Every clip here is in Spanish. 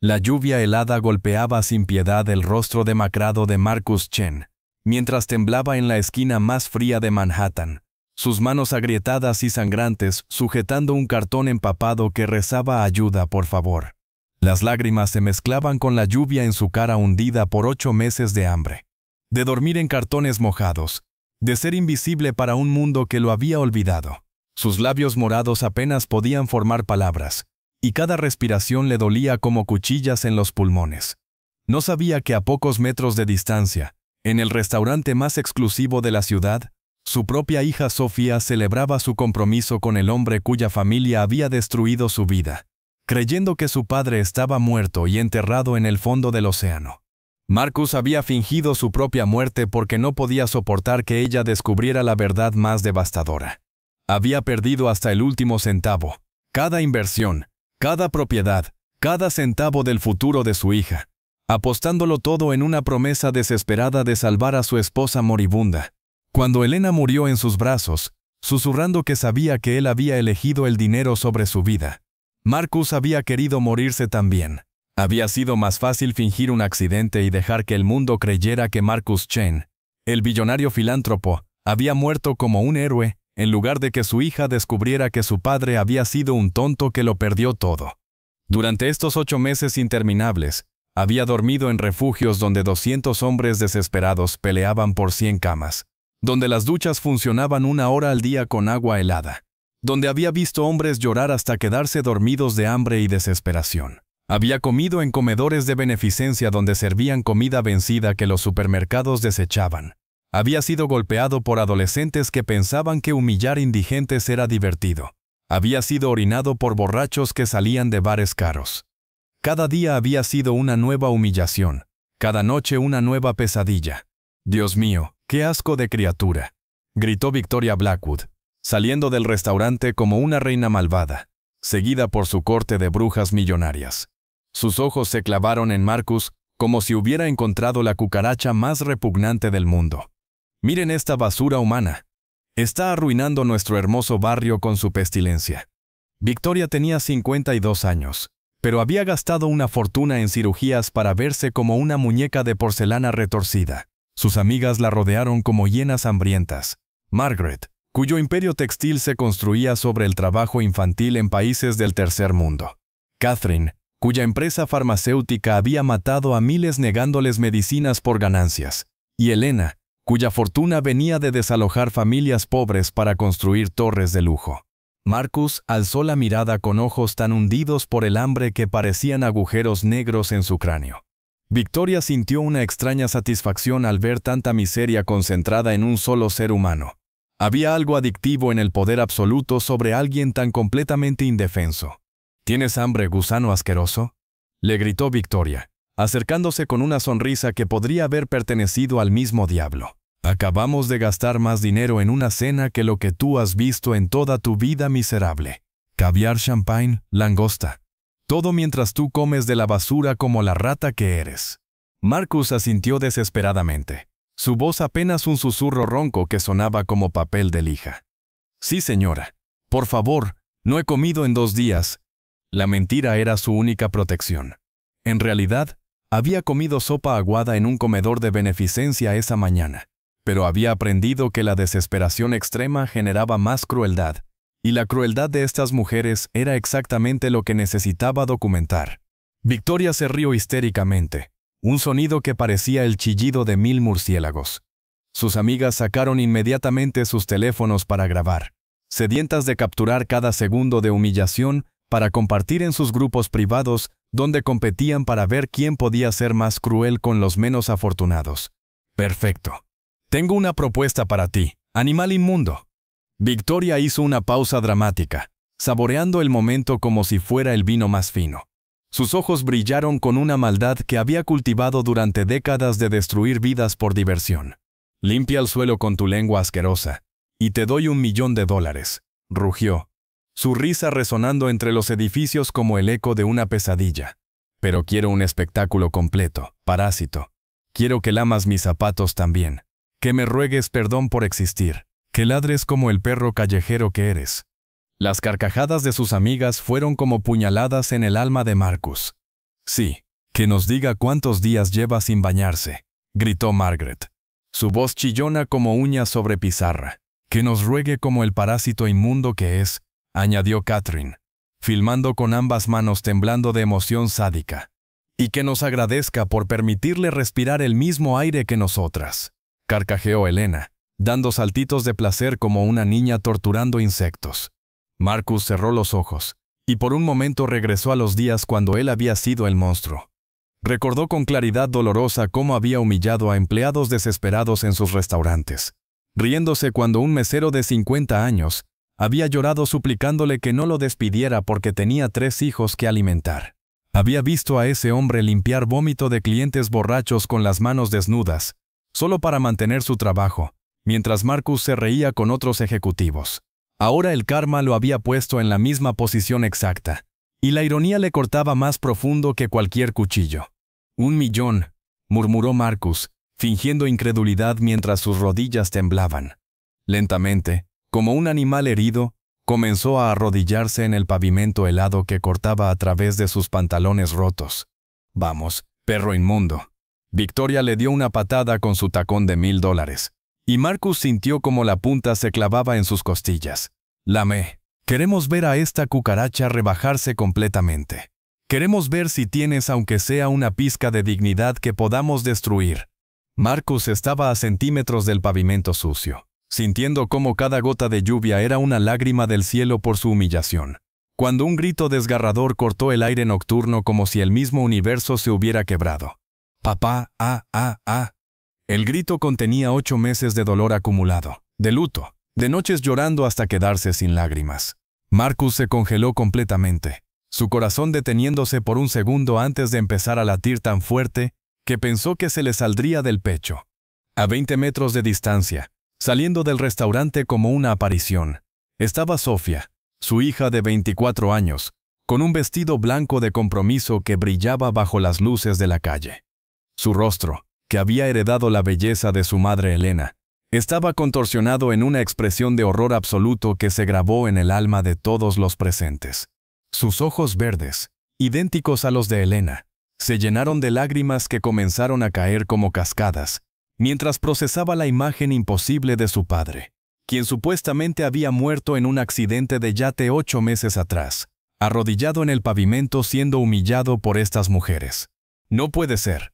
La lluvia helada golpeaba sin piedad el rostro demacrado de Marcus Chen, mientras temblaba en la esquina más fría de Manhattan, sus manos agrietadas y sangrantes sujetando un cartón empapado que rezaba ayuda por favor. Las lágrimas se mezclaban con la lluvia en su cara hundida por 8 meses de hambre, de dormir en cartones mojados, de ser invisible para un mundo que lo había olvidado. Sus labios morados apenas podían formar palabras, y cada respiración le dolía como cuchillas en los pulmones. No sabía que a pocos metros de distancia, en el restaurante más exclusivo de la ciudad, su propia hija Sofía celebraba su compromiso con el hombre cuya familia había destruido su vida, creyendo que su padre estaba muerto y enterrado en el fondo del océano. Marcus había fingido su propia muerte porque no podía soportar que ella descubriera la verdad más devastadora. Había perdido hasta el último centavo, cada inversión, cada propiedad, cada centavo del futuro de su hija, apostándolo todo en una promesa desesperada de salvar a su esposa moribunda. Cuando Elena murió en sus brazos, susurrando que sabía que él había elegido el dinero sobre su vida, Marcus había querido morirse también. Había sido más fácil fingir un accidente y dejar que el mundo creyera que Marcus Chen, el billonario filántropo, había muerto como un héroe, en lugar de que su hija descubriera que su padre había sido un tonto que lo perdió todo. Durante estos 8 meses interminables, había dormido en refugios donde 200 hombres desesperados peleaban por 100 camas, donde las duchas funcionaban 1 hora al día con agua helada, donde había visto hombres llorar hasta quedarse dormidos de hambre y desesperación. Había comido en comedores de beneficencia donde servían comida vencida que los supermercados desechaban. Había sido golpeado por adolescentes que pensaban que humillar indigentes era divertido. Había sido orinado por borrachos que salían de bares caros. Cada día había sido una nueva humillación, cada noche una nueva pesadilla. «Dios mío, qué asco de criatura», gritó Victoria Blackwood, saliendo del restaurante como una reina malvada, seguida por su corte de brujas millonarias. Sus ojos se clavaron en Marcus como si hubiera encontrado la cucaracha más repugnante del mundo. «Miren esta basura humana. Está arruinando nuestro hermoso barrio con su pestilencia». Victoria tenía 52 años, pero había gastado una fortuna en cirugías para verse como una muñeca de porcelana retorcida. Sus amigas la rodearon como hienas hambrientas. Margaret, cuyo imperio textil se construía sobre el trabajo infantil en países del tercer mundo. Catherine, cuya empresa farmacéutica había matado a miles negándoles medicinas por ganancias. Y Elena, cuya fortuna venía de desalojar familias pobres para construir torres de lujo. Marcus alzó la mirada con ojos tan hundidos por el hambre que parecían agujeros negros en su cráneo. Victoria sintió una extraña satisfacción al ver tanta miseria concentrada en un solo ser humano. Había algo adictivo en el poder absoluto sobre alguien tan completamente indefenso. «¿Tienes hambre, gusano asqueroso?», le gritó Victoria, acercándose con una sonrisa que podría haber pertenecido al mismo diablo. «Acabamos de gastar más dinero en una cena que lo que tú has visto en toda tu vida miserable. Caviar, champagne, langosta. Todo mientras tú comes de la basura como la rata que eres». Marcus asintió desesperadamente, su voz apenas un susurro ronco que sonaba como papel de lija. «Sí, señora. Por favor, no he comido en 2 días». La mentira era su única protección. En realidad, había comido sopa aguada en un comedor de beneficencia esa mañana, pero había aprendido que la desesperación extrema generaba más crueldad, y la crueldad de estas mujeres era exactamente lo que necesitaba documentar. Victoria se rió histéricamente, un sonido que parecía el chillido de 1000 murciélagos. Sus amigas sacaron inmediatamente sus teléfonos para grabar, sedientas de capturar cada segundo de humillación para compartir en sus grupos privados donde competían para ver quién podía ser más cruel con los menos afortunados. «Perfecto. Tengo una propuesta para ti, animal inmundo». Victoria hizo una pausa dramática, saboreando el momento como si fuera el vino más fino. Sus ojos brillaron con una maldad que había cultivado durante décadas de destruir vidas por diversión. «Limpia el suelo con tu lengua asquerosa, y te doy $1 millón», rugió, su risa resonando entre los edificios como el eco de una pesadilla. «Pero quiero un espectáculo completo, parásito. Quiero que lamas mis zapatos también, que me ruegues perdón por existir, que ladres como el perro callejero que eres». Las carcajadas de sus amigas fueron como puñaladas en el alma de Marcus. Sí, que nos diga cuántos días lleva sin bañarse, gritó Margaret. Su voz chillona como uña sobre pizarra. Que nos ruegue como el parásito inmundo que es, añadió Catherine, filmando con ambas manos temblando de emoción sádica. Y que nos agradezca por permitirle respirar el mismo aire que nosotras, carcajeó Elena, dando saltitos de placer como una niña torturando insectos. Marcus cerró los ojos, y por un momento regresó a los días cuando él había sido el monstruo. Recordó con claridad dolorosa cómo había humillado a empleados desesperados en sus restaurantes, riéndose cuando un mesero de 50 años había llorado suplicándole que no lo despidiera porque tenía 3 hijos que alimentar. Había visto a ese hombre limpiar vómito de clientes borrachos con las manos desnudas, solo para mantener su trabajo, mientras Marcus se reía con otros ejecutivos. Ahora el karma lo había puesto en la misma posición exacta, y la ironía le cortaba más profundo que cualquier cuchillo. 1 millón, murmuró Marcus, fingiendo incredulidad mientras sus rodillas temblaban. Lentamente, como un animal herido, comenzó a arrodillarse en el pavimento helado que cortaba a través de sus pantalones rotos. Vamos, perro inmundo. Victoria le dio una patada con su tacón de $1000, y Marcus sintió como la punta se clavaba en sus costillas. Lame. Queremos ver a esta cucaracha rebajarse completamente. Queremos ver si tienes aunque sea una pizca de dignidad que podamos destruir. Marcus estaba a centímetros del pavimento sucio, sintiendo cómo cada gota de lluvia era una lágrima del cielo por su humillación, cuando un grito desgarrador cortó el aire nocturno como si el mismo universo se hubiera quebrado. Papá, El grito contenía 8 meses de dolor acumulado, de luto, de noches llorando hasta quedarse sin lágrimas. Marcus se congeló completamente, su corazón deteniéndose por un segundo antes de empezar a latir tan fuerte que pensó que se le saldría del pecho. A 20 metros de distancia, saliendo del restaurante como una aparición, estaba Sofía, su hija de 24 años, con un vestido blanco de compromiso que brillaba bajo las luces de la calle. Su rostro, que había heredado la belleza de su madre Elena, estaba contorsionado en una expresión de horror absoluto que se grabó en el alma de todos los presentes. Sus ojos verdes, idénticos a los de Elena, se llenaron de lágrimas que comenzaron a caer como cascadas, mientras procesaba la imagen imposible de su padre, quien supuestamente había muerto en un accidente de yate 8 meses atrás, arrodillado en el pavimento siendo humillado por estas mujeres. No puede ser,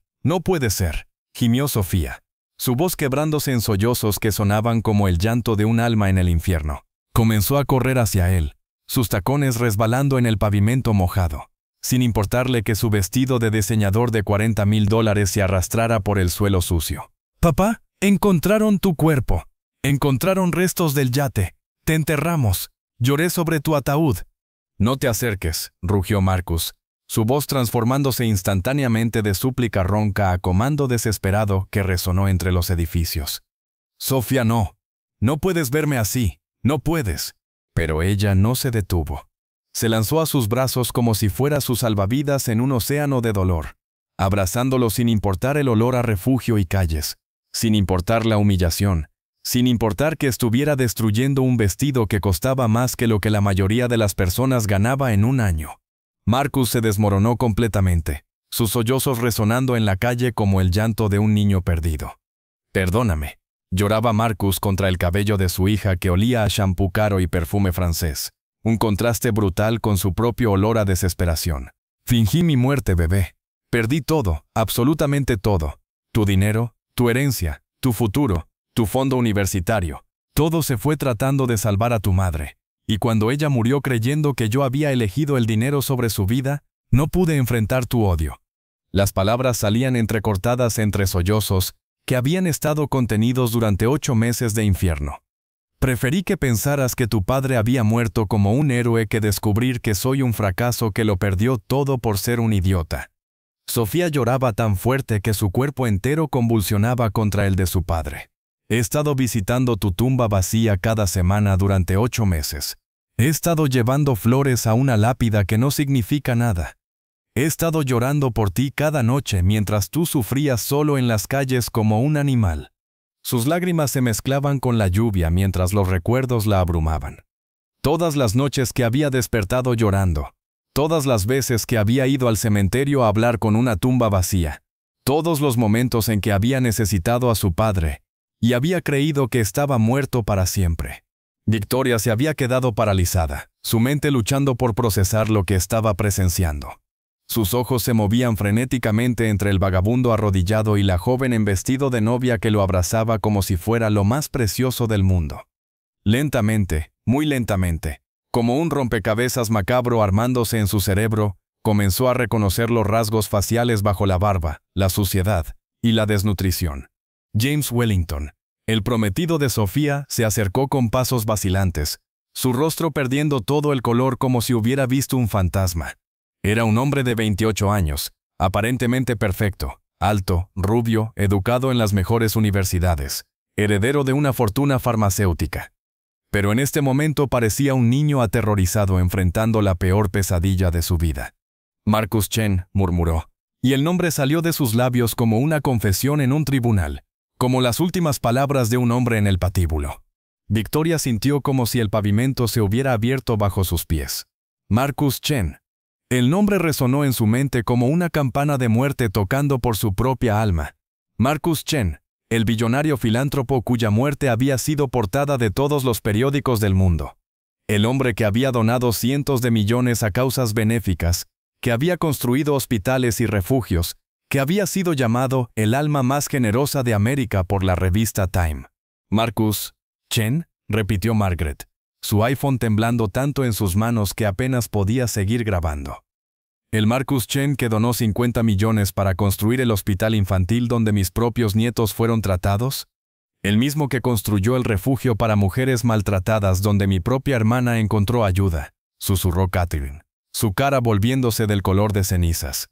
gimió Sofía, su voz quebrándose en sollozos que sonaban como el llanto de un alma en el infierno. Comenzó a correr hacia él, sus tacones resbalando en el pavimento mojado, sin importarle que su vestido de diseñador de $40,000 se arrastrara por el suelo sucio. Papá, encontraron tu cuerpo. Encontraron restos del yate. Te enterramos. Lloré sobre tu ataúd. No te acerques, rugió Marcus, su voz transformándose instantáneamente de súplica ronca a comando desesperado que resonó entre los edificios. Sofía, no. No puedes verme así. No puedes. Pero ella no se detuvo. Se lanzó a sus brazos como si fuera su salvavidas en un océano de dolor, abrazándolo sin importar el olor a refugio y calles, sin importar la humillación, sin importar que estuviera destruyendo un vestido que costaba más que lo que la mayoría de las personas ganaba en un año. Marcus se desmoronó completamente, sus sollozos resonando en la calle como el llanto de un niño perdido. Perdóname, lloraba Marcus contra el cabello de su hija que olía a shampoo caro y perfume francés, un contraste brutal con su propio olor a desesperación. Fingí mi muerte, bebé. Perdí todo, absolutamente todo. Tu dinero, tu herencia, tu futuro, tu fondo universitario. Todo se fue tratando de salvar a tu madre. Y cuando ella murió creyendo que yo había elegido el dinero sobre su vida, no pude enfrentar tu odio. Las palabras salían entrecortadas entre sollozos que habían estado contenidos durante 8 meses de infierno. Preferí que pensaras que tu padre había muerto como un héroe que descubrir que soy un fracaso que lo perdió todo por ser un idiota. Sofía lloraba tan fuerte que su cuerpo entero convulsionaba contra el de su padre. He estado visitando tu tumba vacía cada semana durante 8 meses. He estado llevando flores a una lápida que no significa nada. He estado llorando por ti cada noche mientras tú sufrías solo en las calles como un animal. Sus lágrimas se mezclaban con la lluvia mientras los recuerdos la abrumaban. Todas las noches que había despertado llorando. Todas las veces que había ido al cementerio a hablar con una tumba vacía. Todos los momentos en que había necesitado a su padre y había creído que estaba muerto para siempre. Victoria se había quedado paralizada, su mente luchando por procesar lo que estaba presenciando. Sus ojos se movían frenéticamente entre el vagabundo arrodillado y la joven en vestido de novia que lo abrazaba como si fuera lo más precioso del mundo. Lentamente, muy lentamente, como un rompecabezas macabro armándose en su cerebro, comenzó a reconocer los rasgos faciales bajo la barba, la suciedad y la desnutrición. James Wellington, el prometido de Sofía, se acercó con pasos vacilantes, su rostro perdiendo todo el color como si hubiera visto un fantasma. Era un hombre de 28 años, aparentemente perfecto, alto, rubio, educado en las mejores universidades, heredero de una fortuna farmacéutica. Pero en este momento parecía un niño aterrorizado enfrentando la peor pesadilla de su vida. Marcus Chen, murmuró, y el nombre salió de sus labios como una confesión en un tribunal, como las últimas palabras de un hombre en el patíbulo. Victoria sintió como si el pavimento se hubiera abierto bajo sus pies. Marcus Chen. El nombre resonó en su mente como una campana de muerte tocando por su propia alma. Marcus Chen, el billonario filántropo cuya muerte había sido portada de todos los periódicos del mundo. El hombre que había donado cientos de millones a causas benéficas, que había construido hospitales y refugios, que había sido llamado el alma más generosa de América por la revista Time. Marcus Chen, repitió Margaret, su iPhone temblando tanto en sus manos que apenas podía seguir grabando. ¿El Marcus Chen que donó 50 millones para construir el hospital infantil donde mis propios nietos fueron tratados? ¿El mismo que construyó el refugio para mujeres maltratadas donde mi propia hermana encontró ayuda?, susurró Catherine, su cara volviéndose del color de cenizas.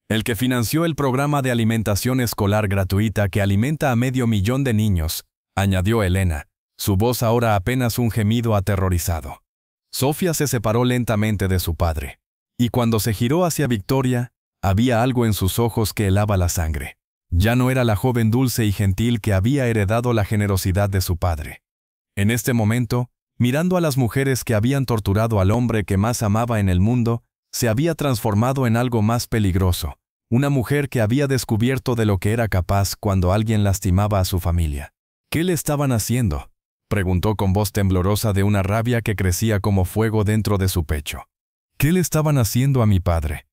¿El que financió el programa de alimentación escolar gratuita que alimenta a 500,000 de niños?, añadió Elena, su voz ahora apenas un gemido aterrorizado. Sofía se separó lentamente de su padre, y cuando se giró hacia Victoria, había algo en sus ojos que helaba la sangre. Ya no era la joven dulce y gentil que había heredado la generosidad de su padre. En este momento, mirando a las mujeres que habían torturado al hombre que más amaba en el mundo, se había transformado en algo más peligroso, una mujer que había descubierto de lo que era capaz cuando alguien lastimaba a su familia. ¿Qué le estaban haciendo?, preguntó con voz temblorosa de una rabia que crecía como fuego dentro de su pecho. ¿Qué le estaban haciendo a mi padre?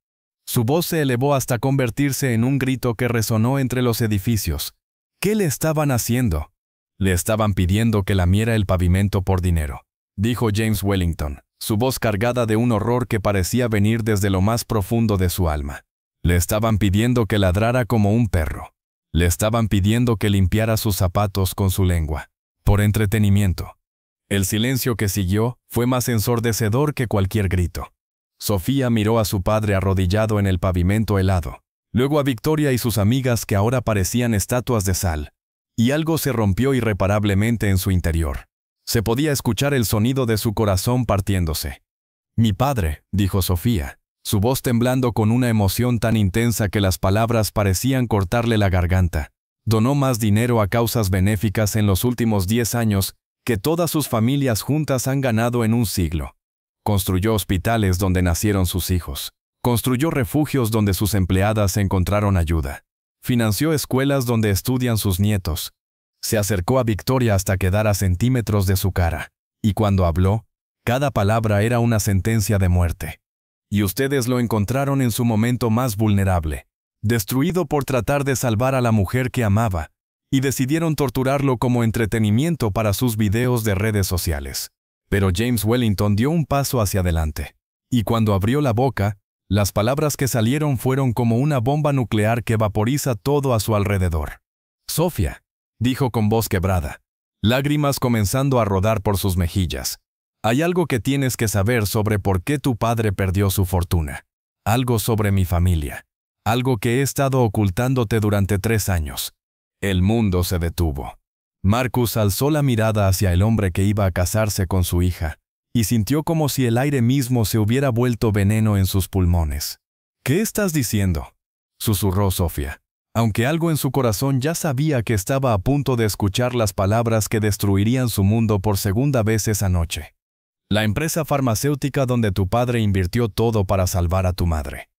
Su voz se elevó hasta convertirse en un grito que resonó entre los edificios. ¿Qué le estaban haciendo? Le estaban pidiendo que lamiera el pavimento por dinero, dijo James Wellington, su voz cargada de un horror que parecía venir desde lo más profundo de su alma. Le estaban pidiendo que ladrara como un perro. Le estaban pidiendo que limpiara sus zapatos con su lengua. Por entretenimiento. El silencio que siguió fue más ensordecedor que cualquier grito. Sofía miró a su padre arrodillado en el pavimento helado, luego a Victoria y sus amigas que ahora parecían estatuas de sal, y algo se rompió irreparablemente en su interior. Se podía escuchar el sonido de su corazón partiéndose. «Mi padre», dijo Sofía, su voz temblando con una emoción tan intensa que las palabras parecían cortarle la garganta, donó más dinero a causas benéficas en los últimos 10 años que todas sus familias juntas han ganado en un siglo. Construyó hospitales donde nacieron sus hijos. Construyó refugios donde sus empleadas encontraron ayuda. Financió escuelas donde estudian sus nietos. Se acercó a Victoria hasta quedar a centímetros de su cara. Y cuando habló, cada palabra era una sentencia de muerte. Y ustedes lo encontraron en su momento más vulnerable, destruido por tratar de salvar a la mujer que amaba, y decidieron torturarlo como entretenimiento para sus videos de redes sociales. Pero James Wellington dio un paso hacia adelante, y cuando abrió la boca, las palabras que salieron fueron como una bomba nuclear que vaporiza todo a su alrededor. «Sofía», dijo con voz quebrada, lágrimas comenzando a rodar por sus mejillas, «hay algo que tienes que saber sobre por qué tu padre perdió su fortuna. Algo sobre mi familia. Algo que he estado ocultándote durante 3 años». El mundo se detuvo. Marcus alzó la mirada hacia el hombre que iba a casarse con su hija, y sintió como si el aire mismo se hubiera vuelto veneno en sus pulmones. «¿Qué estás diciendo?», susurró Sofía, aunque algo en su corazón ya sabía que estaba a punto de escuchar las palabras que destruirían su mundo por segunda vez esa noche. La empresa farmacéutica donde tu padre invirtió todo para salvar a tu madre.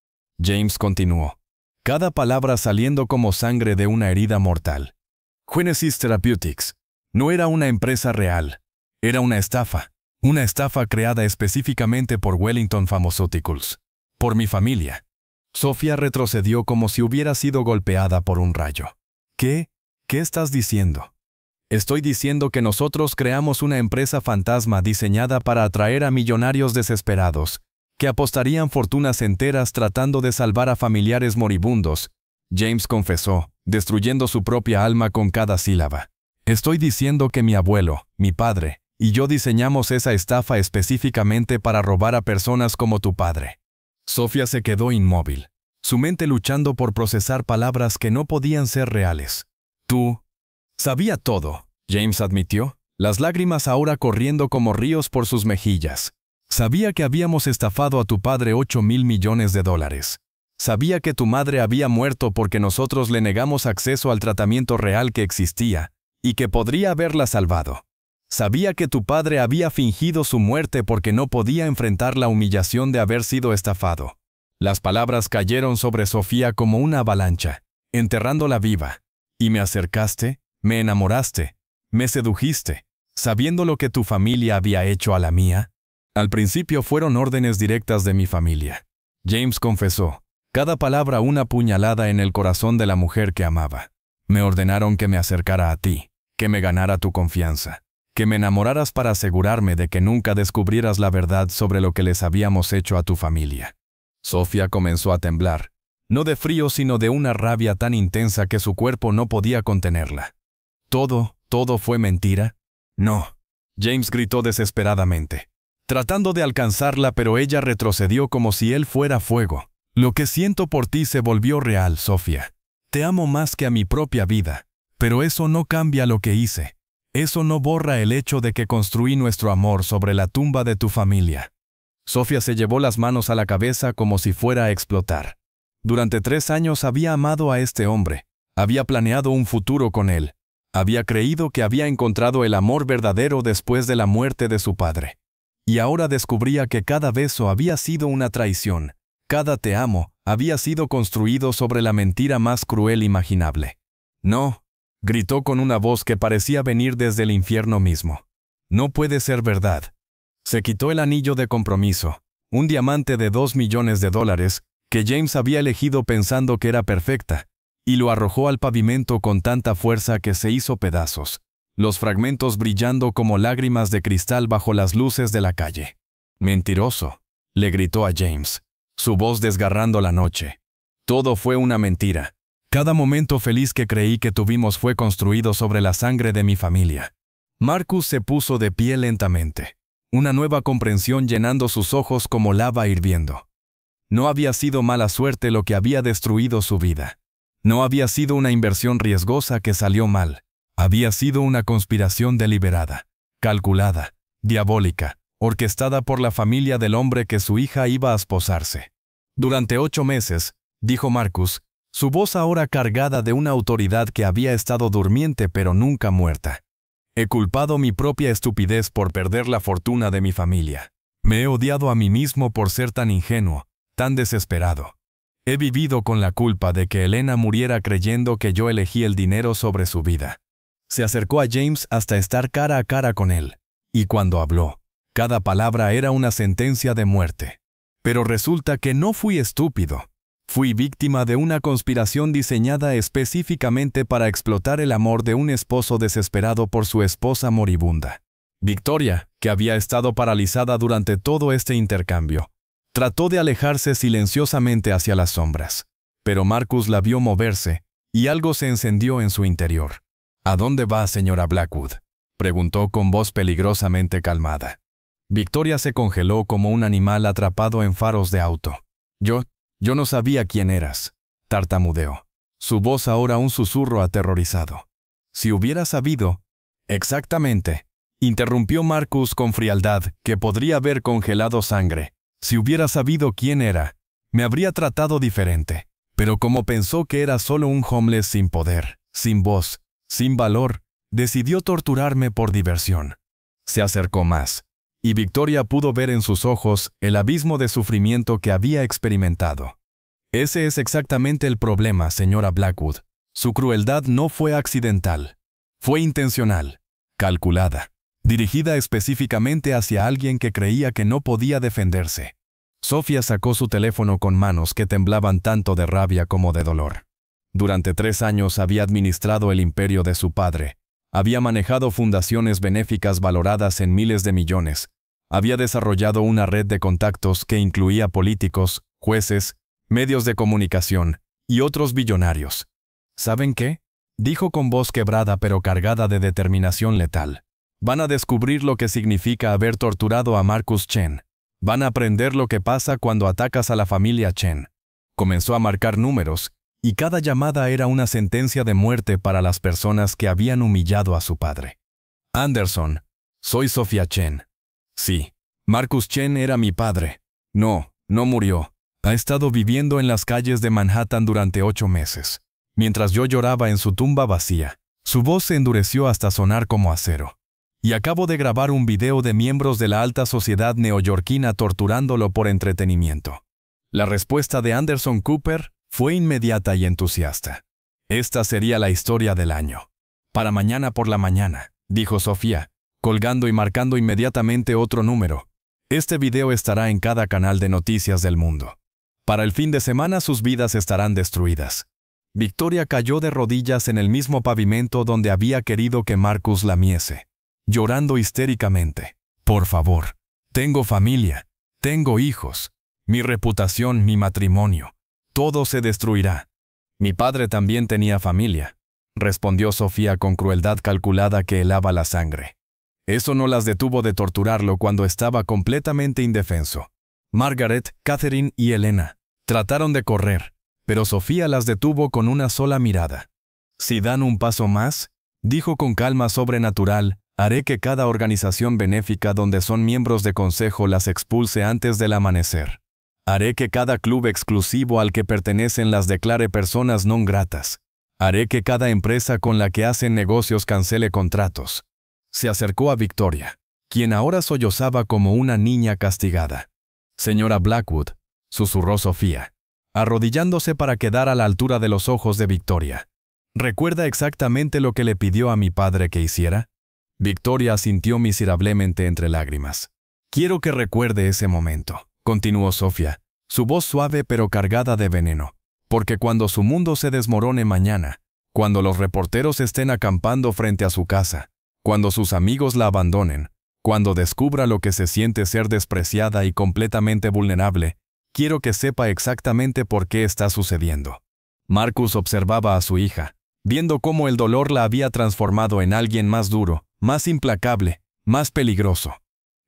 James continuó, cada palabra saliendo como sangre de una herida mortal. Genesis Therapeutics no era una empresa real, era una estafa creada específicamente por Wellington Pharmaceuticals, por mi familia. Sofía retrocedió como si hubiera sido golpeada por un rayo. ¿Qué? ¿Qué estás diciendo? Estoy diciendo que nosotros creamos una empresa fantasma diseñada para atraer a millonarios desesperados, que apostarían fortunas enteras tratando de salvar a familiares moribundos. James confesó, destruyendo su propia alma con cada sílaba. Estoy diciendo que mi abuelo, mi padre, y yo diseñamos esa estafa específicamente para robar a personas como tu padre. Sofía se quedó inmóvil, su mente luchando por procesar palabras que no podían ser reales. Tú. Sabía todo, James admitió, las lágrimas ahora corriendo como ríos por sus mejillas. Sabía que habíamos estafado a tu padre $8,000 millones. Sabía que tu madre había muerto porque nosotros le negamos acceso al tratamiento real que existía, y que podría haberla salvado. Sabía que tu padre había fingido su muerte porque no podía enfrentar la humillación de haber sido estafado. Las palabras cayeron sobre Sofía como una avalancha, enterrándola viva. Y me acercaste, me enamoraste, me sedujiste, sabiendo lo que tu familia había hecho a la mía. Al principio fueron órdenes directas de mi familia. James confesó, cada palabra una puñalada en el corazón de la mujer que amaba. Me ordenaron que me acercara a ti, que me ganara tu confianza, que me enamoraras para asegurarme de que nunca descubrieras la verdad sobre lo que les habíamos hecho a tu familia. Sofía comenzó a temblar, no de frío sino de una rabia tan intensa que su cuerpo no podía contenerla. ¿Todo fue mentira? No. James gritó desesperadamente, tratando de alcanzarla, pero ella retrocedió como si él fuera fuego. Lo que siento por ti se volvió real, Sofía. Te amo más que a mi propia vida, pero eso no cambia lo que hice. Eso no borra el hecho de que construí nuestro amor sobre la tumba de tu familia. Sofía se llevó las manos a la cabeza como si fuera a explotar. Durante 3 años había amado a este hombre, había planeado un futuro con él, había creído que había encontrado el amor verdadero después de la muerte de su padre. Y ahora descubría que cada beso había sido una traición, cada te amo había sido construido sobre la mentira más cruel imaginable. No, gritó con una voz que parecía venir desde el infierno mismo. No puede ser verdad. Se quitó el anillo de compromiso, un diamante de $2 millones, que James había elegido pensando que era perfecta, y lo arrojó al pavimento con tanta fuerza que se hizo pedazos, los fragmentos brillando como lágrimas de cristal bajo las luces de la calle. Mentiroso, le gritó a James, su voz desgarrando la noche. Todo fue una mentira. Cada momento feliz que creí que tuvimos fue construido sobre la sangre de mi familia. Marcus se puso de pie lentamente, una nueva comprensión llenando sus ojos como lava hirviendo. No había sido mala suerte lo que había destruido su vida. No había sido una inversión riesgosa que salió mal. Había sido una conspiración deliberada, calculada, diabólica, orquestada por la familia del hombre que su hija iba a esposarse. Durante 8 meses, dijo Marcus, su voz ahora cargada de una autoridad que había estado durmiente pero nunca muerta. He culpado mi propia estupidez por perder la fortuna de mi familia. Me he odiado a mí mismo por ser tan ingenuo, tan desesperado. He vivido con la culpa de que Elena muriera creyendo que yo elegí el dinero sobre su vida. Se acercó a James hasta estar cara a cara con él, y cuando habló, cada palabra era una sentencia de muerte. Pero resulta que no fui estúpido. Fui víctima de una conspiración diseñada específicamente para explotar el amor de un esposo desesperado por su esposa moribunda. Victoria, que había estado paralizada durante todo este intercambio, trató de alejarse silenciosamente hacia las sombras, pero Marcus la vio moverse, y algo se encendió en su interior. ¿A dónde va, señora Blackwood?, preguntó con voz peligrosamente calmada. Victoria se congeló como un animal atrapado en faros de auto. Yo no sabía quién eras, tartamudeó, su voz ahora un susurro aterrorizado. Si hubiera sabido... Exactamente, interrumpió Marcus con frialdad que podría haber congelado sangre. Si hubiera sabido quién era, me habría tratado diferente. Pero como pensó que era solo un homeless sin poder, sin voz, sin valor, decidió torturarme por diversión. Se acercó más, y Victoria pudo ver en sus ojos el abismo de sufrimiento que había experimentado. Ese es exactamente el problema, señora Blackwood. Su crueldad no fue accidental. Fue intencional, calculada, dirigida específicamente hacia alguien que creía que no podía defenderse. Sofía sacó su teléfono con manos que temblaban tanto de rabia como de dolor. Durante 3 años había administrado el imperio de su padre. Había manejado fundaciones benéficas valoradas en miles de millones. Había desarrollado una red de contactos que incluía políticos, jueces, medios de comunicación y otros billonarios. ¿Saben qué?, dijo con voz quebrada pero cargada de determinación letal. Van a descubrir lo que significa haber torturado a Marcus Chen. Van a aprender lo que pasa cuando atacas a la familia Chen. Comenzó a marcar números, y cada llamada era una sentencia de muerte para las personas que habían humillado a su padre. Anderson, soy Sofía Chen. Sí, Marcus Chen era mi padre. No murió. Ha estado viviendo en las calles de Manhattan durante 8 meses. Mientras yo lloraba en su tumba vacía, su voz se endureció hasta sonar como acero. Y acabo de grabar un video de miembros de la alta sociedad neoyorquina torturándolo por entretenimiento. La respuesta de Anderson Cooper fue inmediata y entusiasta. Esta sería la historia del año. Para mañana por la mañana, dijo Sofía, colgando y marcando inmediatamente otro número. Este video estará en cada canal de noticias del mundo. Para el fin de semana sus vidas estarán destruidas. Victoria cayó de rodillas en el mismo pavimento donde había querido que Marcus lamiese, llorando histéricamente. Por favor, tengo familia, tengo hijos, mi reputación, mi matrimonio. Todo se destruirá. Mi padre también tenía familia, respondió Sofía con crueldad calculada que helaba la sangre. Eso no las detuvo de torturarlo cuando estaba completamente indefenso. Margaret, Catherine y Elena trataron de correr, pero Sofía las detuvo con una sola mirada. Si dan un paso más, dijo con calma sobrenatural, haré que cada organización benéfica donde son miembros de consejo las expulse antes del amanecer. Haré que cada club exclusivo al que pertenecen las declare personas non gratas. Haré que cada empresa con la que hacen negocios cancele contratos. Se acercó a Victoria, quien ahora sollozaba como una niña castigada. Señora Blackwood, susurró Sofía, arrodillándose para quedar a la altura de los ojos de Victoria. ¿Recuerda exactamente lo que le pidió a mi padre que hiciera? Victoria asintió miserablemente entre lágrimas. Quiero que recuerde ese momento, continuó Sofía, su voz suave pero cargada de veneno, porque cuando su mundo se desmorone mañana, cuando los reporteros estén acampando frente a su casa, cuando sus amigos la abandonen, cuando descubra lo que se siente ser despreciada y completamente vulnerable, quiero que sepa exactamente por qué está sucediendo. Marcus observaba a su hija, viendo cómo el dolor la había transformado en alguien más duro, más implacable, más peligroso.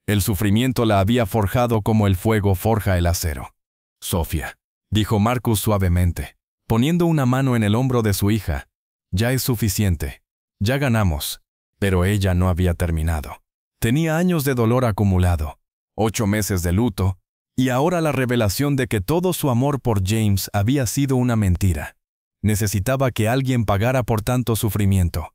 El sufrimiento la había forjado como el fuego forja el acero. Sofía, dijo Marcus suavemente, poniendo una mano en el hombro de su hija, ya es suficiente, ya ganamos. Pero ella no había terminado. Tenía años de dolor acumulado, 8 meses de luto, y ahora la revelación de que todo su amor por James había sido una mentira. Necesitaba que alguien pagara por tanto sufrimiento.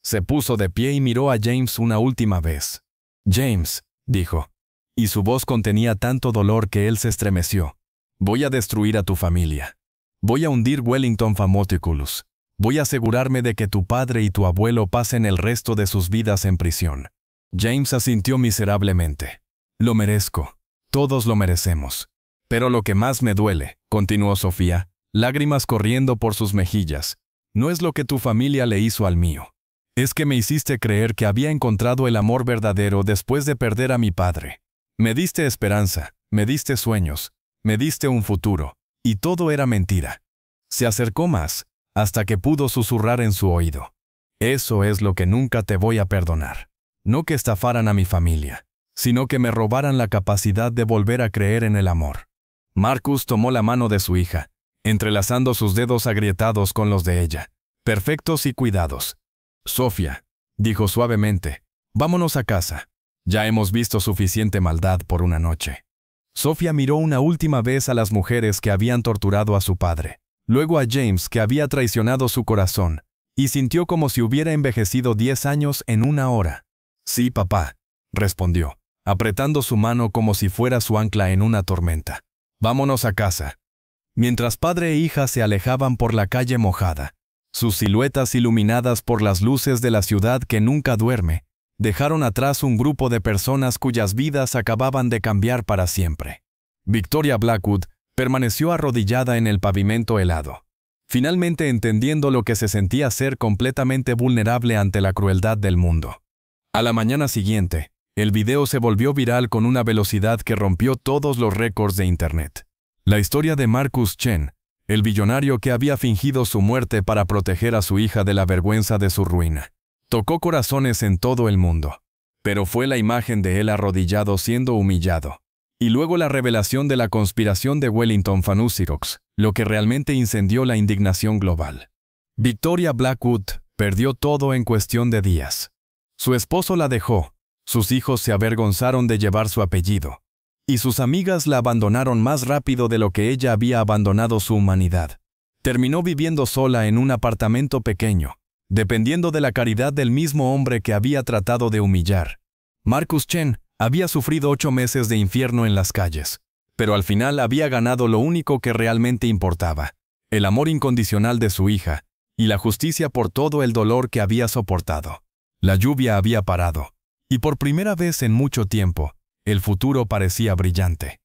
Se puso de pie y miró a James una última vez. James, dijo, y su voz contenía tanto dolor que él se estremeció. Voy a destruir a tu familia. Voy a hundir Wellington Pharmaceuticals. Voy a asegurarme de que tu padre y tu abuelo pasen el resto de sus vidas en prisión. James asintió miserablemente. Lo merezco. Todos lo merecemos. Pero lo que más me duele, continuó Sofía, lágrimas corriendo por sus mejillas, no es lo que tu familia le hizo al mío. Es que me hiciste creer que había encontrado el amor verdadero después de perder a mi padre. Me diste esperanza, me diste sueños, me diste un futuro, y todo era mentira. Se acercó más, hasta que pudo susurrar en su oído. Eso es lo que nunca te voy a perdonar. No que estafaran a mi familia, sino que me robaran la capacidad de volver a creer en el amor. Marcus tomó la mano de su hija, entrelazando sus dedos agrietados con los de ella, perfectos y cuidados. Sofía, dijo suavemente, vámonos a casa. Ya hemos visto suficiente maldad por una noche. Sofía miró una última vez a las mujeres que habían torturado a su padre, luego a James que había traicionado su corazón, y sintió como si hubiera envejecido 10 años en una hora. Sí, papá, respondió, apretando su mano como si fuera su ancla en una tormenta. «Vámonos a casa». Mientras padre e hija se alejaban por la calle mojada, sus siluetas iluminadas por las luces de la ciudad que nunca duerme, dejaron atrás un grupo de personas cuyas vidas acababan de cambiar para siempre. Victoria Blackwood permaneció arrodillada en el pavimento helado, finalmente entendiendo lo que se sentía ser completamente vulnerable ante la crueldad del mundo. A la mañana siguiente, el video se volvió viral con una velocidad que rompió todos los récords de Internet. La historia de Marcus Chen, el billonario que había fingido su muerte para proteger a su hija de la vergüenza de su ruina, tocó corazones en todo el mundo. Pero fue la imagen de él arrodillado siendo humillado, y luego la revelación de la conspiración de Wellington Phanusirox, lo que realmente incendió la indignación global. Victoria Blackwood perdió todo en cuestión de días. Su esposo la dejó, sus hijos se avergonzaron de llevar su apellido, y sus amigas la abandonaron más rápido de lo que ella había abandonado su humanidad. Terminó viviendo sola en un apartamento pequeño, dependiendo de la caridad del mismo hombre que había tratado de humillar. Marcus Chen había sufrido 8 meses de infierno en las calles, pero al final había ganado lo único que realmente importaba, el amor incondicional de su hija, y la justicia por todo el dolor que había soportado. La lluvia había parado, y por primera vez en mucho tiempo, el futuro parecía brillante.